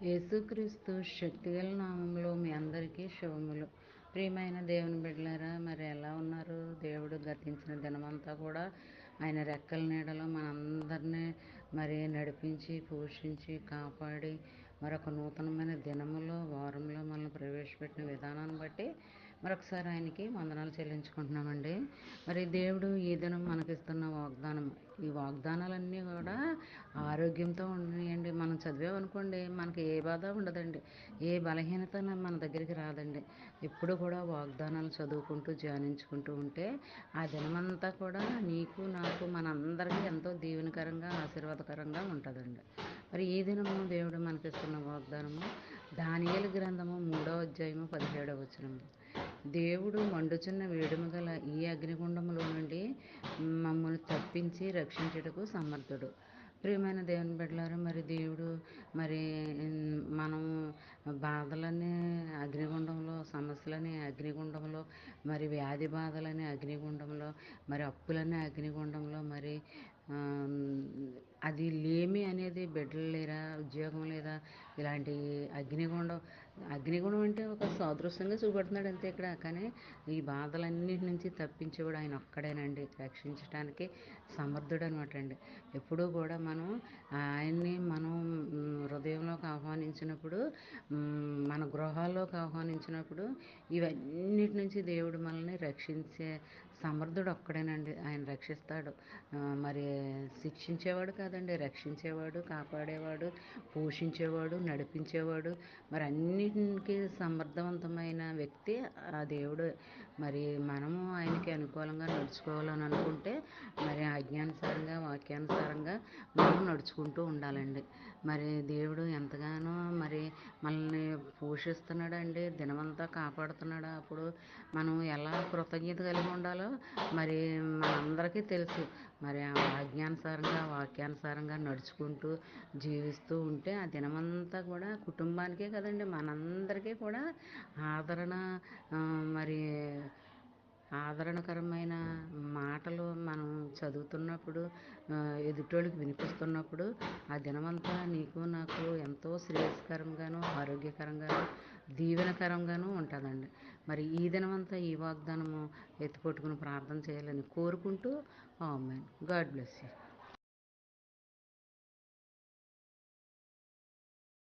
యేసుక్రీస్తు శక్తిగల నామంలో మీ అందరికీ శుభములు. ప్రియమైన దేవుని బిడ్డలారా, మరి ఎలా ఉన్నారు? దేవుడు గతించిన దినమంతా కూడా ఆయన రెక్కల నీడలో మనందరినీ మరి నడిపించి, పోషించి, కాపాడి మరొక నూతనమైన దినములో, వారంలో మనల్ని ప్రవేశపెట్టిన విధానాన్ని బట్టి మరొకసారి ఆయనకి వందనాలు చెల్లించుకుంటున్నామండి. మరి దేవుడు ఈ దినం మనకిస్తున్న వాగ్దానం, ఈ వాగ్దానాలన్నీ కూడా ఆరోగ్యంతో ఉన్నాయండి. మనం చదివామనుకోండి, మనకి ఏ బాధ ఉండదండి, ఏ బలహీనత మన దగ్గరికి రాదండి. ఎప్పుడు కూడా వాగ్దానాలు చదువుకుంటూ ధ్యానించుకుంటూ ఉంటే ఆ దినమంతా కూడా నీకు నాకు మనందరికీ ఎంతో దీవెనకరంగా ఆశీర్వాదకరంగా ఉంటుందండి. మరి ఈ దినము దేవుడు మనకిస్తున్న వాగ్దానము దానియేలు గ్రంథము 3వ అధ్యాయము 17వ వచనము. దేవుడు మండుచున్న వేడుమ గల ఈ అగ్నిగుండములో నుండి మమ్మల్ని తప్పించి రక్షించుటకు సమర్థుడు. ప్రియమైన దేవుని బిడ్డలారా, మరి దేవుడు మరి మనం బాధలని అగ్నిగుండంలో, సమస్యలని అగ్నిగుండంలో, మరి వ్యాధి బాధలని అగ్నిగుండంలో, మరి అప్పులని అగ్నిగుండంలో, మరి అది లేమి అనేది బిడ్డలు లేరా, ఉద్యోగం లేదా, ఇలాంటి అగ్నిగుండం అంటే ఒక సాదృశ్యంగా చూపెడుతున్నాడు అంతే ఇక్కడ. కానీ ఈ బాధలన్నిటి నుంచి తప్పించేవాడు ఆయన ఒక్కడేనండి, రక్షించడానికి సమర్థుడు అనమాట అండి. ఎప్పుడూ కూడా మనం ఆయన్ని హృదయంలోకి ఆహ్వానించినప్పుడు, మన గృహాల్లోకి ఆహ్వానించినప్పుడు ఇవన్నిటి నుంచి దేవుడు మనల్ని రక్షించే సమర్థుడు ఒక్కడేనండి. ఆయన రక్షిస్తాడు. మరి శిక్షించేవాడు కాదండి, రక్షించేవాడు, కాపాడేవాడు, పోషించేవాడు, నడిపించేవాడు, మరి అన్నిటికీ సమర్థవంతమైన వ్యక్తి ఆ దేవుడు. మరి మనము ఆయనకి అనుకూలంగా నడుచుకోవాలని అనుకుంటే మరి ఆజ్ఞానుసారంగా, వాక్యానుసారంగా మనం నడుచుకుంటూ ఉండాలండి. మరి దేవుడు ఎంతగానో మరి మనల్ని పోషిస్తున్నాడండి, దినమంతా కాపాడుతున్నాడు. అప్పుడు మనం ఎలా కృతజ్ఞత కలిగి ఉండాలో మరి మనందరికీ తెలుసు. మరి ఆ ఆజ్ఞానుసారంగా, వాక్యానుసారంగా నడుచుకుంటూ జీవిస్తూ ఉంటే ఆ దినమంతా కూడా కుటుంబానికే కదండి, మనందరికీ కూడా ఆదరణ, మరి ఆదరణకరమైన మాటలు మనం చదువుతున్నప్పుడు, ఎదుటోళ్ళకి వినిపిస్తున్నప్పుడు ఆ దినమంతా నీకు నాకు ఎంతో శ్రేయస్కరంగాను, ఆరోగ్యకరంగాను, దీవెనకరంగాను ఉంటుందండి. మరి ఈ దినమంతా ఈ వాగ్దానము ఎత్తిపట్టుకుని ప్రార్థన చేయాలని కోరుకుంటూ, ఆమేన్. God bless you.